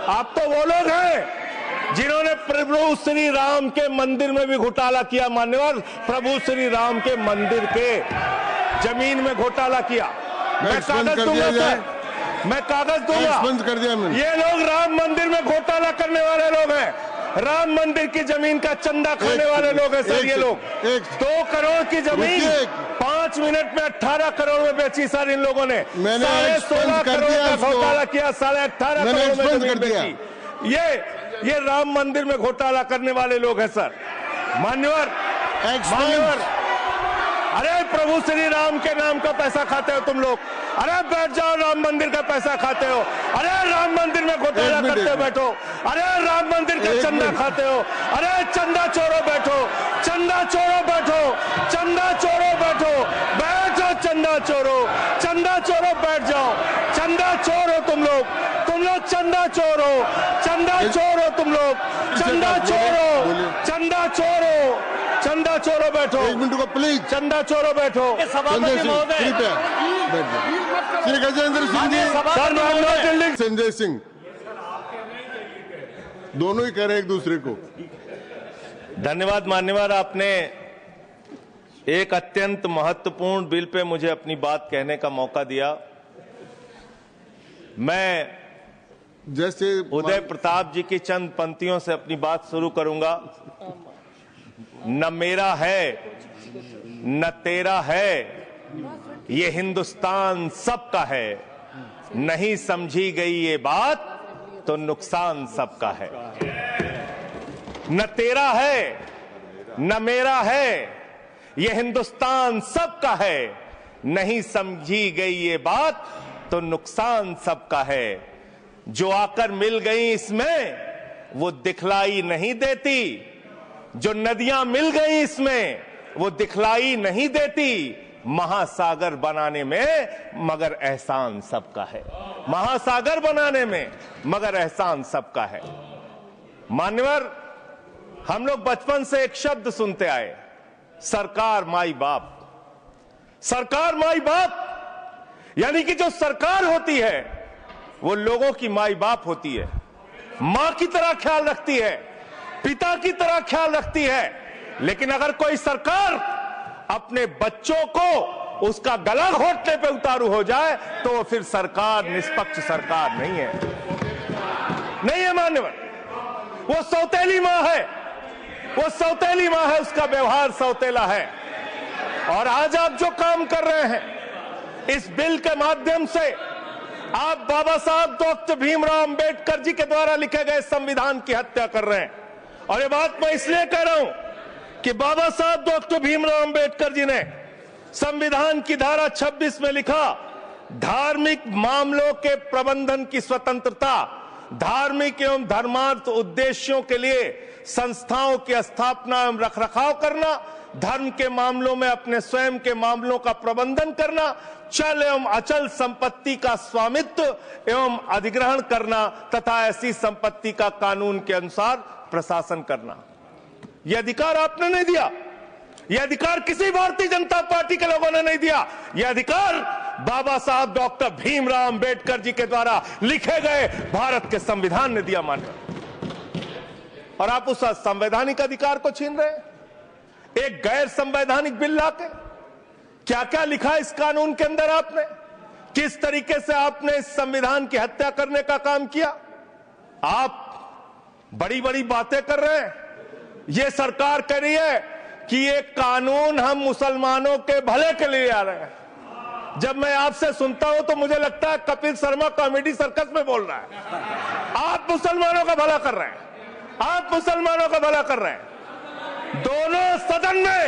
आप तो वो लोग हैं जिन्होंने प्रभु श्री राम के मंदिर में भी घोटाला किया। मान्यवर, प्रभु श्री राम के मंदिर के जमीन में घोटाला किया। मैं कागज दूंगा सर, मैं कागज दूंगा। कर दिया मैंने। ये लोग राम मंदिर में घोटाला करने वाले लोग हैं, राम मंदिर की जमीन का चंदा खाने वाले लोग हैं सर। ये लोग 2 करोड़ की जमीन 5 मिनट में 18 करोड़ में बेची सर इन लोगों ने। 16.5 करोड़ का घोटाला किया, 18.5 करोड़ में जमीन बेची। ये राम मंदिर में घोटाला करने वाले लोग हैं सर। मान्यवर, अरे प्रभु श्री राम के नाम का पैसा खाते हो तुम लोग। अरे बैठ जाओ, राम मंदिर का पैसा खाते हो। अरे राम मंदिर में घोटाला करते बैठो। अरे राम मंदिर का चंदा खाते हो। अरे चंदा चोरो बैठो, चंदा चोरो बैठो, चंदा चोरो बैठो, बैठो चंदा चोरो, चंदा चोरो बैठ जाओ। चंदा चोरो तुम लोग चंदा चोरो, चंदा चोरो तुम लोग, चंदा चोरो, चंदा चोरो, चंदा चोरो बैठो। 1 मिनट को प्लीज। चंदा चोरो बैठो। सभापति महोदय, श्री गजेंद्र सिंह जी, संजय सिंह, दोनों ही कह रहे एक दूसरे को। धन्यवाद मान्यवर, आपने एक अत्यंत महत्वपूर्ण बिल पे मुझे अपनी बात कहने का मौका दिया। मैं जैसे उदय प्रताप जी की चंद पंक्तियों से अपनी बात शुरू करूंगा। न मेरा है न तेरा है, ये हिंदुस्तान सबका है। नहीं समझी गई ये बात तो नुकसान सबका है। न तेरा है न मेरा है, ये हिंदुस्तान सबका है। नहीं समझी गई ये बात तो नुकसान सबका है। जो आकर मिल गई इसमें वो दिखलाई नहीं देती, जो नदियां मिल गई इसमें वो दिखलाई नहीं देती। महासागर बनाने में मगर एहसान सबका है। महासागर बनाने में मगर एहसान सबका है। मान्यवर, हम लोग बचपन से एक शब्द सुनते आए, सरकार माई बाप। सरकार माई बाप यानी कि जो सरकार होती है वो लोगों की माई बाप होती है, मां की तरह ख्याल रखती है, पिता की तरह ख्याल रखती है। लेकिन अगर कोई सरकार अपने बच्चों को उसका गला घोटने पे उतारू हो जाए तो वो फिर सरकार निष्पक्ष सरकार नहीं है, नहीं है मान्यवर। वो सौतेली मां है, वो सौतेली मां है, उसका व्यवहार सौतेला है। और आज आप जो काम कर रहे हैं इस बिल के माध्यम से, आप बाबा साहब डॉक्टर भीमराव अंबेडकर जी के द्वारा लिखे गए संविधान की हत्या कर रहे हैं। और ये बात मैं इसलिए कह रहा हूं कि बाबा साहब डॉक्टर भीमराव अंबेडकर जी ने संविधान की धारा 26 में लिखा, धार्मिक मामलों के प्रबंधन की स्वतंत्रता, धार्मिक एवं धर्मार्थ उद्देश्यों के लिए संस्थाओं की स्थापना एवं रखरखाव करना, धर्म के मामलों में अपने स्वयं के मामलों का प्रबंधन करना, चल एवं अचल संपत्ति का स्वामित्व एवं अधिग्रहण करना तथा ऐसी संपत्ति का कानून के अनुसार प्रशासन करना। यह अधिकार आपने नहीं दिया, यह अधिकार किसी भारतीय जनता पार्टी के लोगों ने नहीं दिया। यह अधिकार बाबा साहब डॉक्टर भीमराव अंबेडकर जी के द्वारा लिखे गए भारत के संविधान ने दिया मान्य। और आप उस संवैधानिक अधिकार को छीन रहे हैं एक गैर संवैधानिक बिल लाके। क्या क्या लिखा इस कानून के अंदर आपने, किस तरीके से आपने इस संविधान की हत्या करने का काम किया। आप बड़ी बड़ी बातें कर रहे हैं। ये सरकार कह रही है कि ये कानून हम मुसलमानों के भले के लिए आ रहे हैं। जब मैं आपसे सुनता हूं तो मुझे लगता है कपिल शर्मा कॉमेडी सर्कस में बोल रहा है। आप मुसलमानों का भला कर रहे हैं, आप मुसलमानों का भला कर रहे हैं। दोनों सदन में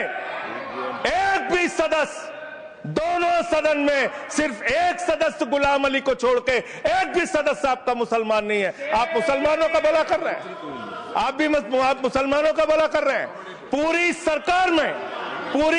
एक भी सदस्य, दोनों सदन में सिर्फ एक सदस्य गुलाम अली को छोड़ के एक भी सदस्य आपका मुसलमान नहीं है। आप मुसलमानों का भला कर रहे हैं, आप मुसलमानों का भला कर रहे हैं। पूरी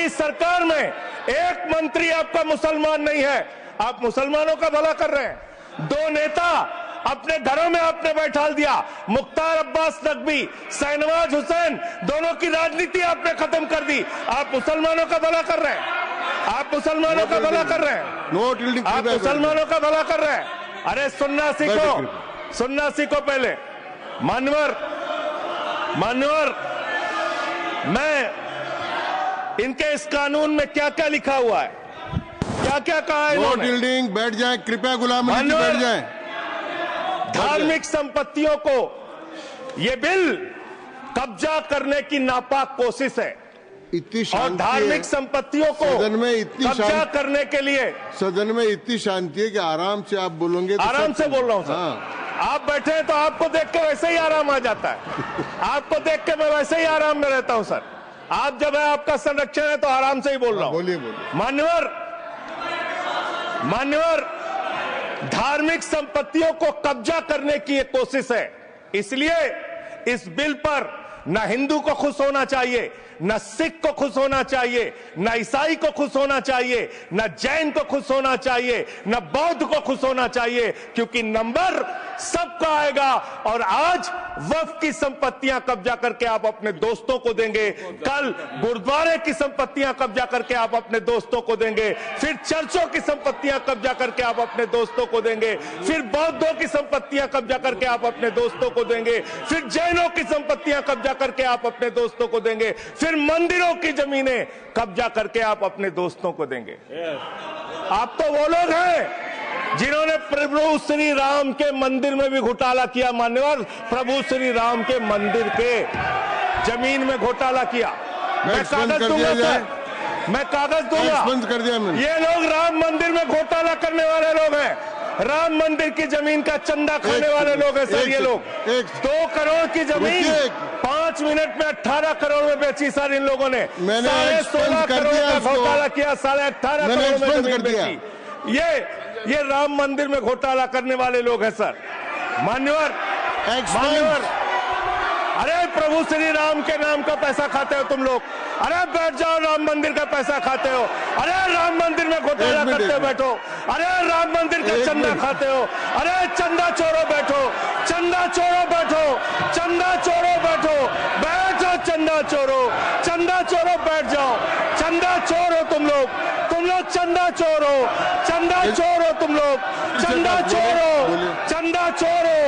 सरकार में एक मंत्री आपका मुसलमान नहीं है, आप मुसलमानों का भला कर रहे हैं। 2 नेता अपने घरों में आपने बैठा दिया, मुख्तार अब्बास नकवी, शहनवाज हुसैन, दोनों की राजनीति आपने खत्म कर दी। आप मुसलमानों का भला कर रहे हैं, आप मुसलमानों का भला कर रहे हैं, आप मुसलमानों का भला कर रहे हैं। अरे सुनना सीखो, सुनना सीखो पहले। मान्यवर, मैं इनके इस कानून में क्या क्या लिखा हुआ है, क्या क्या कहा है नोट इन्होंने। यील्डिंग, बैठ जाए कृपया। गुलाम अली जी बैठ जाए। धार्मिक संपत्तियों को ये बिल कब्जा करने की नापाक कोशिश है इतनी और शांति धार्मिक है संपत्तियों को सदन में, इतनी कब्जा शांति करने के लिए। सदन में इतनी शांति है कि आराम से आप बोलोगे तो आराम सब- से बोल रहा हूं सर। हाँ। आप बैठे हैं तो आपको देख के वैसे ही आराम आ जाता है। आपको देख के मैं वैसे ही आराम में रहता हूं सर। आप जब है आपका संरक्षण है तो आराम से ही बोल रहा हूं। बोलिए बोलिए। मान्यवर, धार्मिक संपत्तियों को कब्जा करने की ये कोशिश है। इसलिए इस बिल पर न हिंदू को खुश होना चाहिए, न सिख को खुश होना चाहिए, न ईसाई को खुश होना चाहिए, न जैन को खुश होना चाहिए, न बौद्ध को खुश होना चाहिए, क्योंकि नंबर सबका आएगा। और आज वक्फ की संपत्तियां कब्जा करके आप अपने दोस्तों को देंगे, कल गुरुद्वारे की संपत्तियां कब्जा करके आप अपने दोस्तों को देंगे, फिर चर्चों की संपत्तियां कब्जा करके आप अपने दोस्तों को देंगे, फिर बौद्धों की संपत्तियां कब्जा करके आप अपने दोस्तों को देंगे, फिर जैनों की संपत्तियां कब्जा करके आप अपने दोस्तों को देंगे, फिर मंदिरों की जमीनें कब्जा करके आप अपने दोस्तों को देंगे। आप तो वो लोग हैं जिन्होंने प्रभु श्री राम के मंदिर में भी घोटाला किया। मान्यवर, प्रभु श्री राम के मंदिर के जमीन में घोटाला किया। मैं कागज दूंगा सर, मैं कागज दूंगा। बंद कर दिया मैंने। ये लोग राम मंदिर में घोटाला करने वाले लोग हैं। राम मंदिर की जमीन का चंदा खाने वाले लोग हैं सर। ये लोग 2 करोड़ की जमीन 5 मिनट में 18 करोड़ में बेची सर इन लोगों ने। 16.5 करोड़ का घोटाला किया, 18.5 करोड़ में जमीन बेची। ये राम मंदिर में घोटाला करने वाले लोग हैं सर। मान्यवर, अरे प्रभु श्री राम के नाम का पैसा खाते हो तुम लोग। अरे बैठ जाओ, राम मंदिर का पैसा खाते हो। अरे राम मंदिर में घोटाला करते बैठो। अरे राम मंदिर का चंदा खाते हो। अरे चंदा चोरो बैठो, चंदा चोरो बैठो, चंदा चोरो बैठो, बैठो चंदा चोरो, चंदा चोरो बैठ जाओ। चंदा चोरो तुम लोग चंदा चोरो, चंदा चोरो तुम लोग, चंदा चोरो, चंदा चोरो,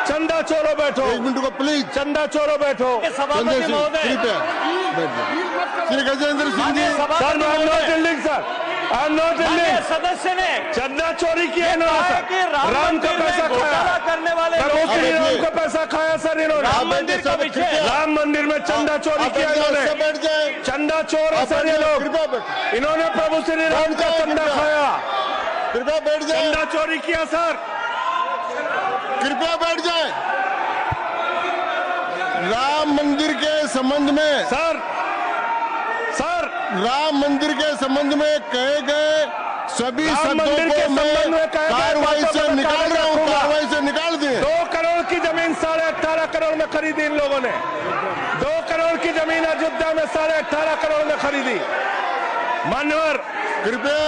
चंदा चोरो बैठो। 1 मिनट को प्लीज। चंदा चोरो बैठो। सभापति महोदय, Shri Gajendra Singh ji. Sir, I am not yielding sir, I am not yielding. सदस्य ने चंदा चोरी किया इन्होंने कि राम का पैसा खाया करने वाले प्रभु श्री राम का पैसा खाया सर इन्होंने। राम मंदिर का विषय, राम मंदिर में चंदा चोरी किया इन्होंने। बैठ जाए। चंदा चोर है सर ये लोग। इन्होंने प्रभु श्री राम का चंदा खाया, कृपया बैठ जाए। चंदा चोरी किया सर। कृपया बैठ जाए। राम मंदिर के संबंध में सर राम मंदिर के संबंध में कहे गए सभी राम शब्दों मंदिर के को संबंध मैं में कहे गए कार्रवाई बातों से को निकाल रहा हूँ। रखूंगा। कार्रवाई से निकाल दिए। 2 करोड़ की जमीन 18.5 करोड़ में खरीदी इन लोगों ने। 2 करोड़ की जमीन अयोध्या में 18.5 करोड़ में खरीदी। मान्यवर, कृपया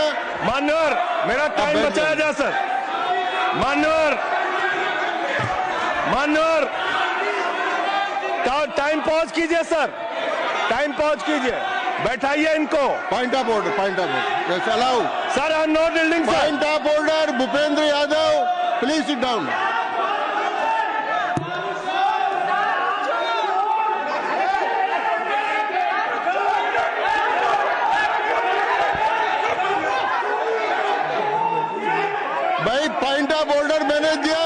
मेरा टाइम बचाया जा सर। मान्यवर, टाइम पॉज कीजिए सर, टाइम पॉज कीजिए। बैठाइए इनको। Point of order allow sir, I am not yielding sir. Point of order Bhupendra Yadav, please sit down. भाई पॉइंट ऑफ ऑर्डर मैंने दिया।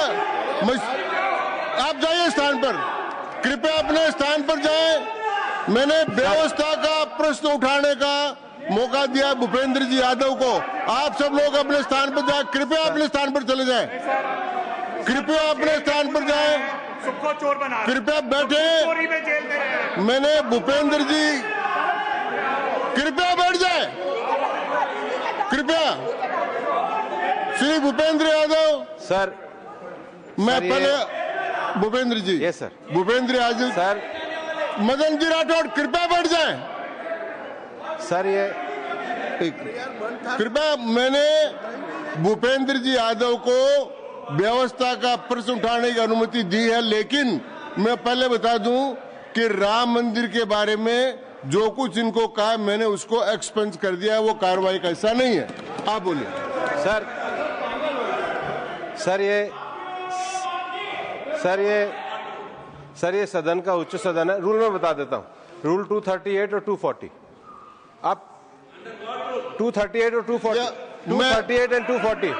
आप जाइए स्थान पर, कृपया अपने स्थान पर जाएं। मैंने व्यवस्था का प्रश्न उठाने का मौका दिया भूपेंद्र जी यादव को। आप सब लोग अपने स्थान पर जाएं। कृपया अपने स्थान पर चले जाएं। कृपया अपने स्थान पर जाएं। सबको चोर बना, कृपया बैठे। चोरी में जेल में रहे। मैंने भूपेंद्र जी, कृपया बैठ जाए। कृपया श्री भूपेंद्र यादव सर, मैं सर, पहले Bhupendra ji. Yes sir. Bhupendra Yadav sir, Madan ji Rathore, कृपया बैठ जाएं। सर ये कृपया, मैंने भूपेंद्र जी यादव को व्यवस्था का प्रश्न उठाने की अनुमति दी है, लेकिन मैं पहले बता दूं कि राम मंदिर के बारे में जो कुछ इनको कहा मैंने उसको एक्सपेंस कर दिया है। वो कार्रवाई का हिस्सा नहीं है। आप बोलिए। सर ये सर ये सदन का उच्च सदन है। रूल में बता देता हूं, रूल 238 और 240। आप 238 और 240, 238 and 240,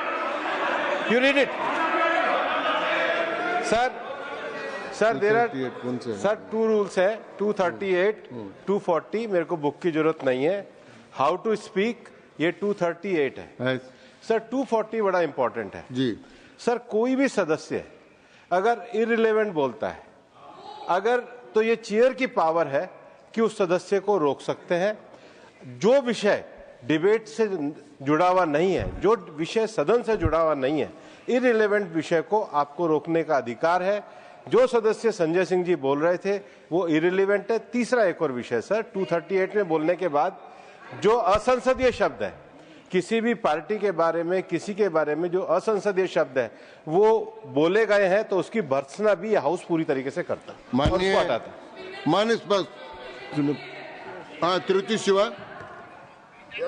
you read it sir. There are sir 2 rules है, 238, 240। मेरे को बुक की जरूरत नहीं है। हाउ टू स्पीक ये 238 है सर। 240 बड़ा इंपॉर्टेंट है जी सर। कोई भी सदस्य अगर इररिलेवेंट बोलता है, अगर तो ये चेयर की पावर है कि उस सदस्य को रोक सकते हैं। जो विषय डिबेट से जुड़ा हुआ नहीं है, जो विषय सदन से जुड़ा हुआ नहीं है, इररिलेवेंट विषय को आपको रोकने का अधिकार है। जो सदस्य संजय सिंह जी बोल रहे थे वो इररिलेवेंट है। तीसरा एक और विषय सर, 238 में बोलने के बाद जो असंसदीय शब्द है, किसी भी पार्टी के बारे में, किसी के बारे में जो असंसदीय शब्द है वो बोले गए हैं, तो उसकी भर्त्सना भी हाउस पूरी तरीके से करता है, माननीय Tiruchi Shiva.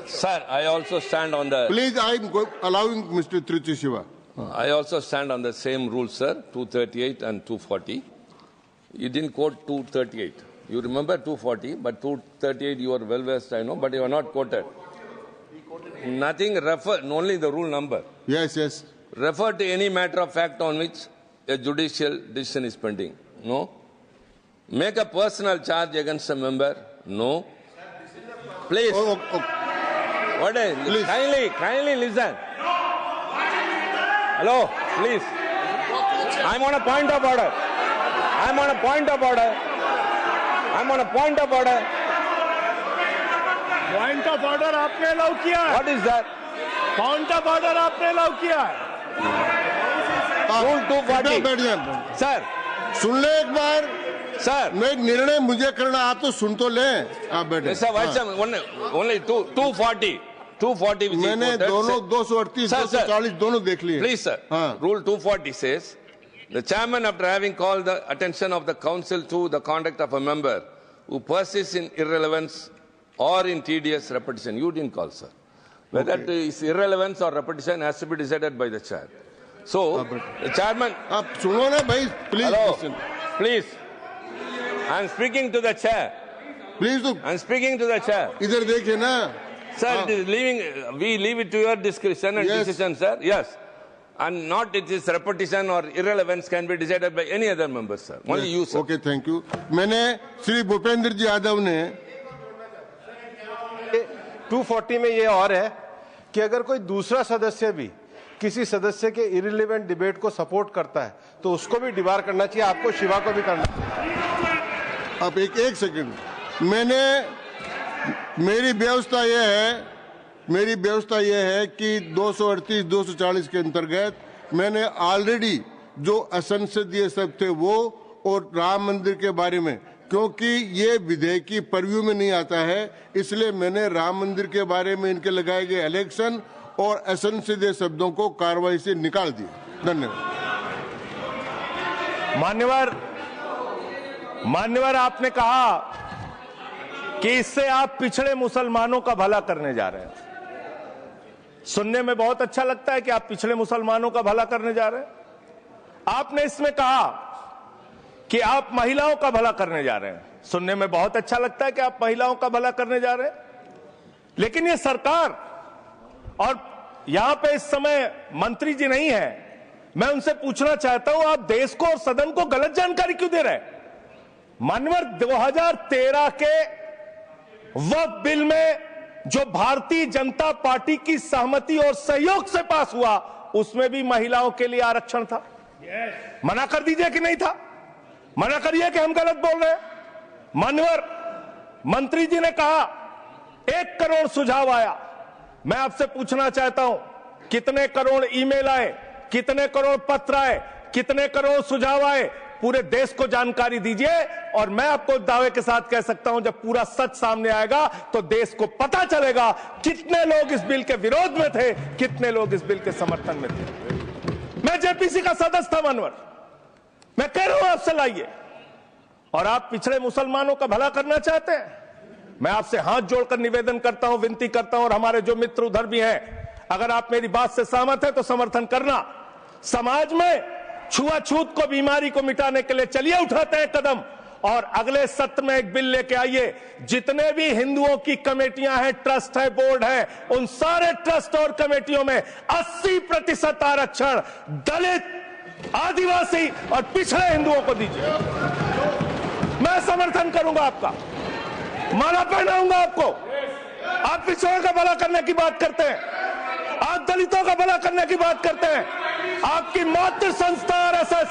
Sir, I also stand on the. Please, I am allowing Mr. Tiruchi Shiva. I also stand on the same rules, sir. 238 and 240. You didn't quote 238. You remember 240, but 238 you are well versed, I know, but you are not quoted. Nothing refer, only the rule number. Yes. Refer to any matter of fact on which a judicial decision is pending. No. Make a personal charge against a member. No. Please. What is? Please. Kindly listen. Hello, please. I'm on a point of order. Point of order आपने allow किया है। What is that? Point of order आपने allow किया है। Rule 240. बैठ जाए Sir. सुन ले एक बार Sir. मैं निर्णय मुझे करना, आप तो सुन तो ले। आप बैठे। Sir, only 240. 240. मैंने दोनों 238, 240 दोनों देख लिए। Please, sir. Rule 240 says, the chairman, after having called the attention of the council to the conduct of a member who persists in irrelevance or in tedious repetition. You didn't call, sir. Whether it is irrelevance or repetition has to be decided by the chair. So, the chairman... आप सुनो ना भाई, please. Hello, please. I am speaking to the chair. Please do. I am speaking to the chair. इधर देखिए ना. Sir, it is we leave it to your discretion and decision, sir. Yes. And not it is repetition or irrelevance can be decided by any other member, sir. Only you, sir. Okay, thank you. मैंने श्री भूपेंद्र जी यादव ने 240 में ये और है कि अगर कोई दूसरा सदस्य भी किसी सदस्य के इररिलेवेंट डिबेट को सपोर्ट करता है तो उसको भी डिबार करना चाहिए, आपको शिवा को भी करना चाहिए। अब एक सेकंड, मेरी व्यवस्था यह है कि 238, 240 के अंतर्गत मैंने ऑलरेडी जो असंसदीय शब्द थे वो और राम मंदिर के बारे में, क्योंकि ये विधेयक की परव्यू में नहीं आता है, इसलिए मैंने राम मंदिर के बारे में इनके लगाए गए इलेक्शन और असंसदीय शब्दों को कार्रवाई से निकाल दिया। धन्यवाद। मान्यवर, आपने कहा कि इससे आप पिछड़े मुसलमानों का भला करने जा रहे हैं। सुनने में बहुत अच्छा लगता है कि आप पिछड़े मुसलमानों का भला करने जा रहे हैं। आपने इसमें कहा कि आप महिलाओं का भला करने जा रहे हैं। सुनने में बहुत अच्छा लगता है कि आप महिलाओं का भला करने जा रहे हैं, लेकिन ये सरकार और यहां पे इस समय मंत्री जी नहीं है, मैं उनसे पूछना चाहता हूं, आप देश को और सदन को गलत जानकारी क्यों दे रहे हैं? मानवर, 2013 के वक्फ बिल में जो भारतीय जनता पार्टी की सहमति और सहयोग से पास हुआ, उसमें भी महिलाओं के लिए आरक्षण था। मना कर दीजिए कि नहीं था? मना करिए कि हम गलत बोल रहे हैं। मानवर, मंत्री जी ने कहा 1 करोड़ सुझाव आया। मैं आपसे पूछना चाहता हूं, कितने करोड़ ईमेल आए, कितने करोड़ पत्र आए, कितने करोड़ सुझाव आए? पूरे देश को जानकारी दीजिए, और मैं आपको दावे के साथ कह सकता हूं, जब पूरा सच सामने आएगा तो देश को पता चलेगा कितने लोग इस बिल के विरोध में थे, कितने लोग इस बिल के समर्थन में थे। मैं जेपीसी का सदस्य था मानवर, मैं कह रहा हूं आपसे लाइए। और आप पिछड़े मुसलमानों का भला करना चाहते हैं? मैं आपसे हाथ जोड़कर निवेदन करता हूं, विनती करता हूं, और हमारे जो मित्र उधर भी हैं, अगर आप मेरी बात से सहमत हैं तो समर्थन करना। समाज में छुआछूत को, बीमारी को मिटाने के लिए चलिए उठाते हैं कदम और अगले सत्र में एक बिल लेके आइए। जितने भी हिंदुओं की कमेटियां हैं, ट्रस्ट है, बोर्ड है, उन सारे ट्रस्ट और कमेटियों में 80% आरक्षण दलित, आदिवासी और पिछड़े हिंदुओं को दीजिए। मैं समर्थन करूंगा आपका, माला पहनाऊंगा आपको। आप पिछड़ों का भला करने की बात करते हैं, आप दलितों का भला करने की बात करते हैं। आपकी मातृ संस्था आरएसएस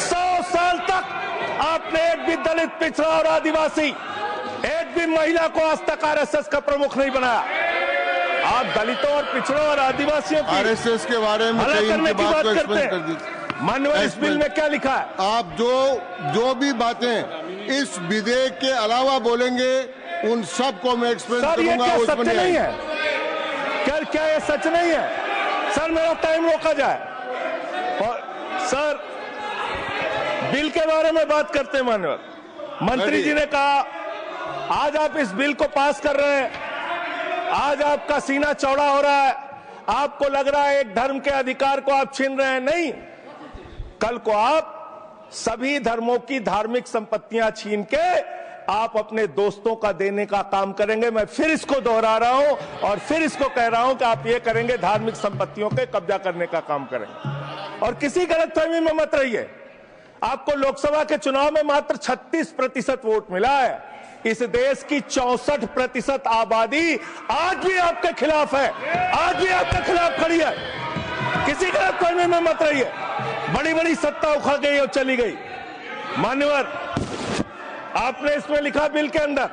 100 साल तक आपने एक भी दलित, पिछड़ा और आदिवासी, एक भी महिला को आज तक आरएसएस का प्रमुख नहीं बनाया। आप दलितों और पिछड़ों और आदिवासियों की आरएसएस के बारे में भला करने की बात को करते एक्सप्लेन कर हैं। दीजिए। माननीय, इस बिल में क्या लिखा है? आप जो भी बातें इस विधेयक के अलावा बोलेंगे उन सब को मैं एक्सप्लेन सर, ये करूंगा। क्या सच नहीं है? क्या ये सच नहीं है? सर, मेरा टाइम रोका जाए। और सर, बिल के बारे में बात करते हैं। माननीय मंत्री जी ने कहा आज आप इस बिल को पास कर रहे हैं, आज आपका सीना चौड़ा हो रहा है, आपको लग रहा है एक धर्म के अधिकार को आप छीन रहे हैं। नहीं, कल को आप सभी धर्मों की धार्मिक संपत्तियां छीन के आप अपने दोस्तों का देने का काम करेंगे। मैं फिर इसको दोहरा रहा हूं और फिर इसको कह रहा हूं कि आप ये करेंगे, धार्मिक संपत्तियों के कब्जा करने का काम करेंगे। और किसी गलतफहमी में मत रहिए। आपको लोकसभा के चुनाव में मात्र 36% वोट मिला है। इस देश की 64% आबादी आज भी आपके खिलाफ है, आज भी आपके खिलाफ खड़ी है। किसी गलतफहमी में मत रहिए। बड़ी बड़ी सत्ता उखड़ गई और चली गई। मान्यवर, आपने इसमें लिखा बिल के अंदर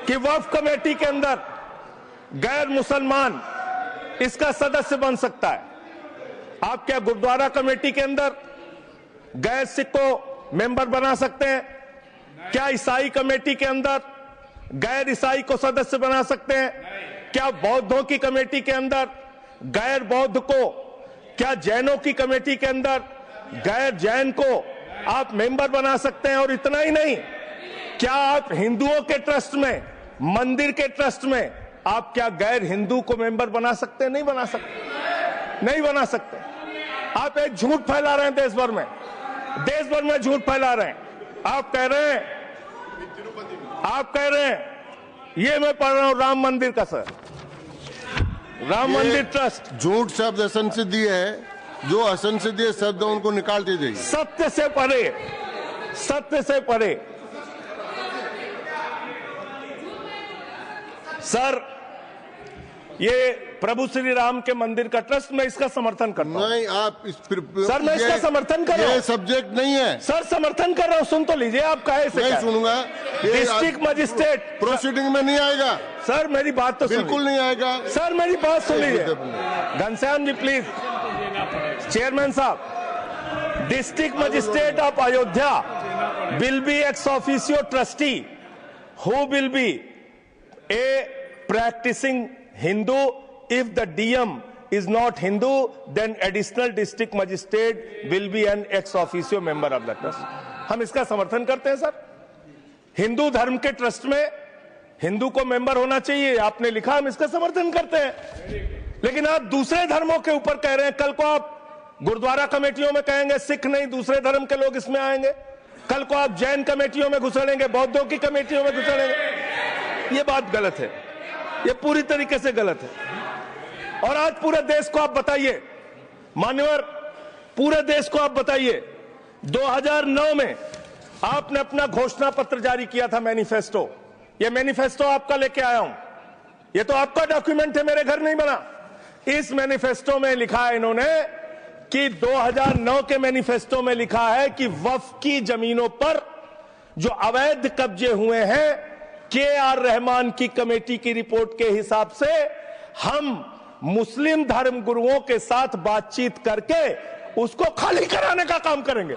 कि वक्फ कमेटी के अंदर गैर मुसलमान इसका सदस्य बन सकता है। आप क्या गुरुद्वारा कमेटी के अंदर गैर सिख को मेंबर बना सकते हैं? क्या ईसाई कमेटी के अंदर गैर ईसाई को सदस्य बना सकते हैं? क्या बौद्धों की कमेटी के अंदर गैर बौद्ध को, क्या जैनों की कमेटी के अंदर गैर जैन को आप मेंबर बना सकते हैं? और इतना ही नहीं, क्या आप हिंदुओं के ट्रस्ट में, मंदिर के ट्रस्ट में आप क्या गैर हिंदू को मेंबर बना सकते हैं? नहीं बना सकते, नहीं बना सकते। आप एक झूठ फैला रहे हैं देश भर में, देश भर में झूठ फैला रहे हैं। आप कह रहे हैं ये मैं पढ़ रहा हूं राम मंदिर का, सर, राम मंदिर ट्रस्ट। झूठ शब्द असंसिद्धि है, जो असंसिद्धि शब्द उनको निकाल दीजिए। सत्य से परे, सत्य से परे। सर, ये प्रभु श्री राम के मंदिर का ट्रस्ट, मैं इसका समर्थन करता हूं। नहीं, आप सर, मैं इसका समर्थन कर रहा हूं। ये सब्जेक्ट नहीं है सर, समर्थन कर रहा हूं। सुन तो लीजिए, आप कहे से नहीं सुनूंगा। डिस्ट्रिक्ट मजिस्ट्रेट प्रोसीडिंग में नहीं आएगा। सर, मेरी बात तो बिल्कुल नहीं आएगा। सर, मेरी बात सुन लीजिए। घनश्याम जी प्लीज, चेयरमैन साहब, district magistrate of Ayodhya will be ex officio trustee who will be a practising Hindu. If the DM is not Hindu, then additional district magistrate will be an ex officio member of the trust. हम इसका समर्थन करते हैं sir. Hindu धर्म के trust में हिंदू को member होना चाहिए, आपने लिखा, हम इसका समर्थन करते हैं। लेकिन आप दूसरे धर्मों के ऊपर कह रहे हैं। कल को आप गुरुद्वारा कमेटियों में कहेंगे सिख नहीं, दूसरे धर्म के लोग इसमें आएंगे। कल को आप जैन कमेटियों में घुसड़ेंगे, बौद्धों की कमेटियों में घुसड़ेंगे। ये बात गलत है, ये पूरी तरीके से गलत है। और आज पूरे देश को आप बताइए, मान्यवर, पूरे देश को आप बताइए, 2009 में आपने अपना घोषणा पत्र जारी किया था, मैनिफेस्टो। ये मैनिफेस्टो आपका लेके आया हूं, ये तो आपका डॉक्यूमेंट है, मेरे घर नहीं बना। इस मैनिफेस्टो में लिखा है इन्होंने कि 2009 के मैनिफेस्टो में लिखा है कि वक्फ की जमीनों पर जो अवैध कब्जे हुए हैं, के.आर. रहमान की कमेटी की रिपोर्ट के हिसाब से हम मुस्लिम धर्म गुरुओं के साथ बातचीत करके उसको खाली कराने का काम करेंगे।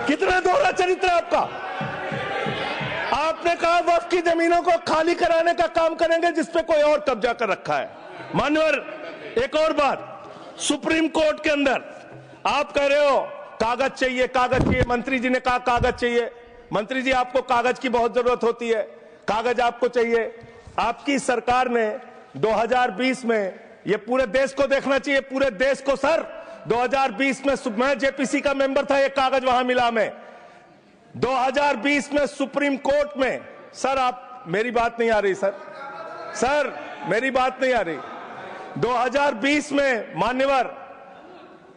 कितना दोहरा चरित्र है आपका। आपने कहा वक्फ की जमीनों को खाली कराने का काम करेंगे जिसपे कोई और कब्जा कर रखा है। मान्यवर, एक और बात, सुप्रीम कोर्ट के अंदर आप कह रहे हो कागज चाहिए, कागज चाहिए। मंत्री जी ने कहा कागज चाहिए। मंत्री जी, आपको कागज की बहुत जरूरत होती है, कागज आपको चाहिए। आपकी सरकार ने 2020 में, ये पूरे देश को देखना चाहिए, पूरे देश को सर, 2020 में मैं जेपीसी का मेंबर था, एक कागज वहां मिला हमें 2020 में सुप्रीम कोर्ट में। सर आप, मेरी बात नहीं आ रही सर मेरी बात नहीं आ रही। 2020 में मान्यवर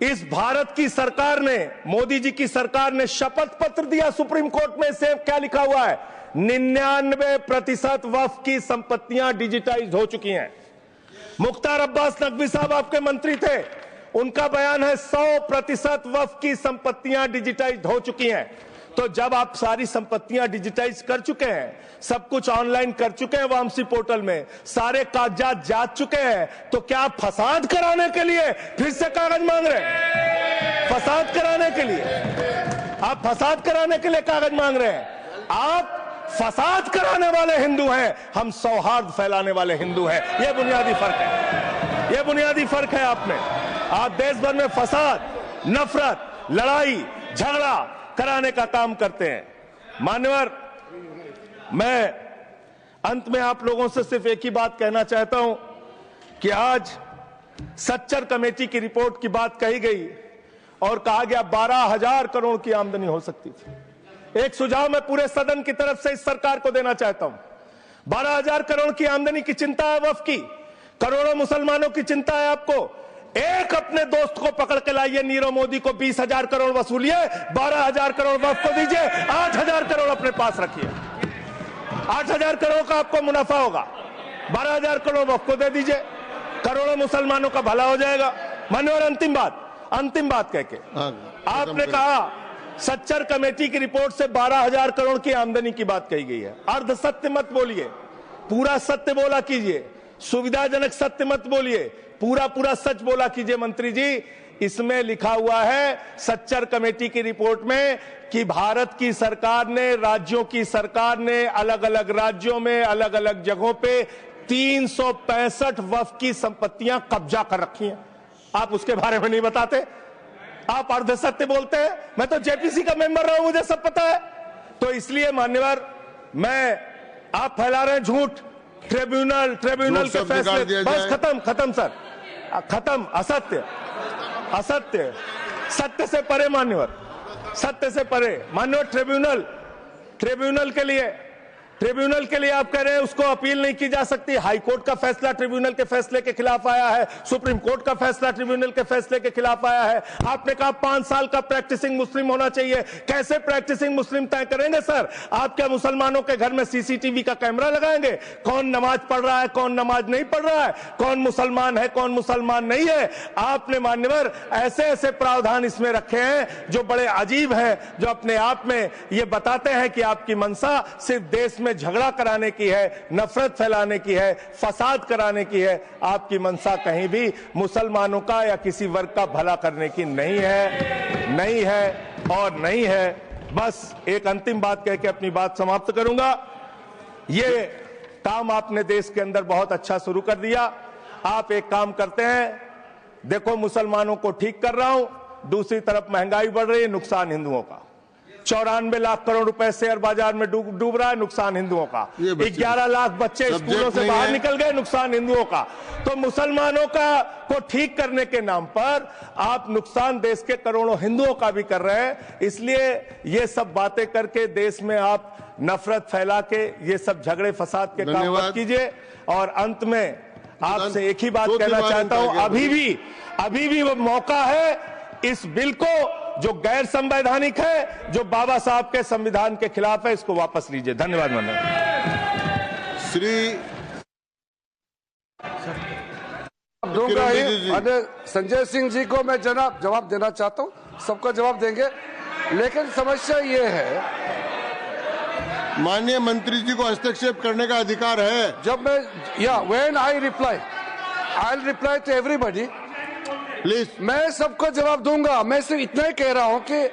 इस भारत की सरकार ने, मोदी जी की सरकार ने शपथ पत्र दिया सुप्रीम कोर्ट में। से क्या लिखा हुआ है? 99% वक्फ की संपत्तियां डिजिटाइज हो चुकी हैं। मुख्तार अब्बास नकवी साहब आपके मंत्री थे, उनका बयान है 100% वक्फ की संपत्तियां डिजिटाइज हो चुकी हैं। तो जब आप सारी संपत्तियां डिजिटाइज कर चुके हैं, सब कुछ ऑनलाइन कर चुके हैं वामसी पोर्टल में, सारे कागजात जांच चुके हैं, तो क्या आप फसाद कराने के लिए फिर से कागज मांग रहे हैं? फसाद कराने के लिए आप फसाद कराने के लिए कागज मांग रहे हैं? आप फसाद कराने वाले हिंदू हैं, हम सौहार्द फैलाने वाले हिंदू हैं। यह बुनियादी फर्क है, यह बुनियादी फर्क है आप में। आप देश भर में फसाद, नफरत, लड़ाई, झगड़ा कराने का काम करते हैं। मान्यवर, मैं अंत में आप लोगों से सिर्फ एक ही बात कहना चाहता हूं कि आज सच्चर कमेटी की रिपोर्ट की बात कही गई और कहा गया 12,000 करोड़ की आमदनी हो सकती थी। एक सुझाव मैं पूरे सदन की तरफ से इस सरकार को देना चाहता हूं। 12,000 करोड़ की आमदनी की चिंता है वक्फ की, करोड़ों मुसलमानों की चिंता है आपको। एक अपने दोस्त को पकड़ के लाइए, नीरव मोदी को 20,000 करोड़ वसूलिए, 12,000 करोड़ वक्फ को दीजिए, 8,000 करोड़ अपने पास रखिए। 8,000 करोड़ का आपको मुनाफा होगा, 12,000 करोड़ वक्फ को दे दीजिए, करोड़ों मुसलमानों का भला हो जाएगा। मान्यवर, अंतिम बात कह के आपने कहा सच्चर कमेटी की रिपोर्ट से 12,000 करोड़ की आमदनी की बात कही गई है। अर्ध सत्य मत बोलिए, पूरा सत्य बोला कीजिए। सुविधाजनक सत्य मत बोलिए, पूरा सच बोला कीजिए। मंत्री जी, इसमें लिखा हुआ है सच्चर कमेटी की रिपोर्ट में कि भारत की सरकार ने, राज्यों की सरकार ने अलग अलग राज्यों में, अलग अलग जगहों पे 365 वक्फ की संपत्तियां कब्जा कर रखी हैं। आप उसके बारे में नहीं बताते, आप अर्ध सत्य बोलते हैं। मैं तो जेपीसी का मेंबर रहा हूं, मुझे सब पता है। तो इसलिए मान्यवर, आप फैला रहे हैं झूठ, ट्रिब्यूनल के फैसले, बस खत्म सर, खत्म। असत्य, सत्य से परे मान्यवर, सत्य से परे मान्यवर। ट्रिब्यूनल के लिए आप कह रहे हैं उसको अपील नहीं की जा सकती। हाई कोर्ट का फैसला ट्रिब्यूनल के फैसले के खिलाफ आया है, सुप्रीम कोर्ट का फैसला ट्रिब्यूनल के फैसले के खिलाफ आया है। आपने कहा 5 साल का प्रैक्टिसिंग मुस्लिम होना चाहिए। कैसे प्रैक्टिसिंग मुस्लिम तय करेंगे सर? आप क्या मुसलमानों के घर में सीसीटीवी का कैमरा लगाएंगे? कौन नमाज पढ़ रहा है, कौन नमाज नहीं पढ़ रहा है, कौन मुसलमान है, कौन मुसलमान नहीं है? आपने मान्यवर ऐसे प्रावधान इसमें रखे हैं जो बड़े अजीब हैं, जो अपने आप में ये बताते हैं कि आपकी मंशा सिर्फ देश में झगड़ा कराने की है, नफरत फैलाने की है, फसाद कराने की है। आपकी मंशा कहीं भी मुसलमानों का या किसी वर्ग का भला करने की नहीं है। बस एक अंतिम बात कह के अपनी बात समाप्त करूंगा। ये काम आपने देश के अंदर बहुत अच्छा शुरू कर दिया। आप एक काम करते हैं, देखो मुसलमानों को ठीक कर रहा हूं, दूसरी तरफ महंगाई बढ़ रही है, नुकसान हिंदुओं का। 94 लाख करोड़ रुपए शेयर बाजार में डूब रहा है, नुकसान हिंदुओं का। 11 लाख बच्चे स्कूलों से बाहर निकल गए, नुकसान हिंदुओं का। तो मुसलमानों को ठीक करने के नाम पर आप नुकसान देश के करोड़ों हिंदुओं का भी कर रहे हैं। इसलिए ये सब बातें करके देश में आप नफरत फैला के ये सब झगड़े फसाद के काम मत कीजिए। और अंत में आपसे एक ही बात कहना चाहता हूं, अभी भी वो मौका है इस बिल को, जो गैर संवैधानिक है, जो बाबा साहब के संविधान के खिलाफ है, इसको वापस लीजिए। धन्यवाद। श्री दूंगा ही। संजय सिंह जी को मैं जवाब देना चाहता हूं, सबको जवाब देंगे, लेकिन समस्या ये है, माननीय मंत्री जी को हस्तक्षेप करने का अधिकार है। जब मैं when I reply to everybody please, मैं सबको जवाब दूंगा। मैं सिर्फ इतना ही कह रहा हूं कि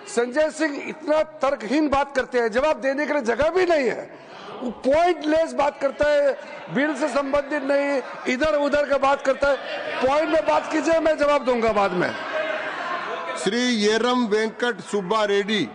संजय सिंह इतना तर्कहीन बात करते हैं, जवाब देने के लिए जगह भी नहीं है। वो पॉइंटलेस बात करता है, बिल से संबंधित नहीं, इधर उधर का बात करता है। पॉइंट में बात कीजिए, मैं जवाब दूंगा बाद में। श्री येरम वेंकट सुब्बा रेड्डी।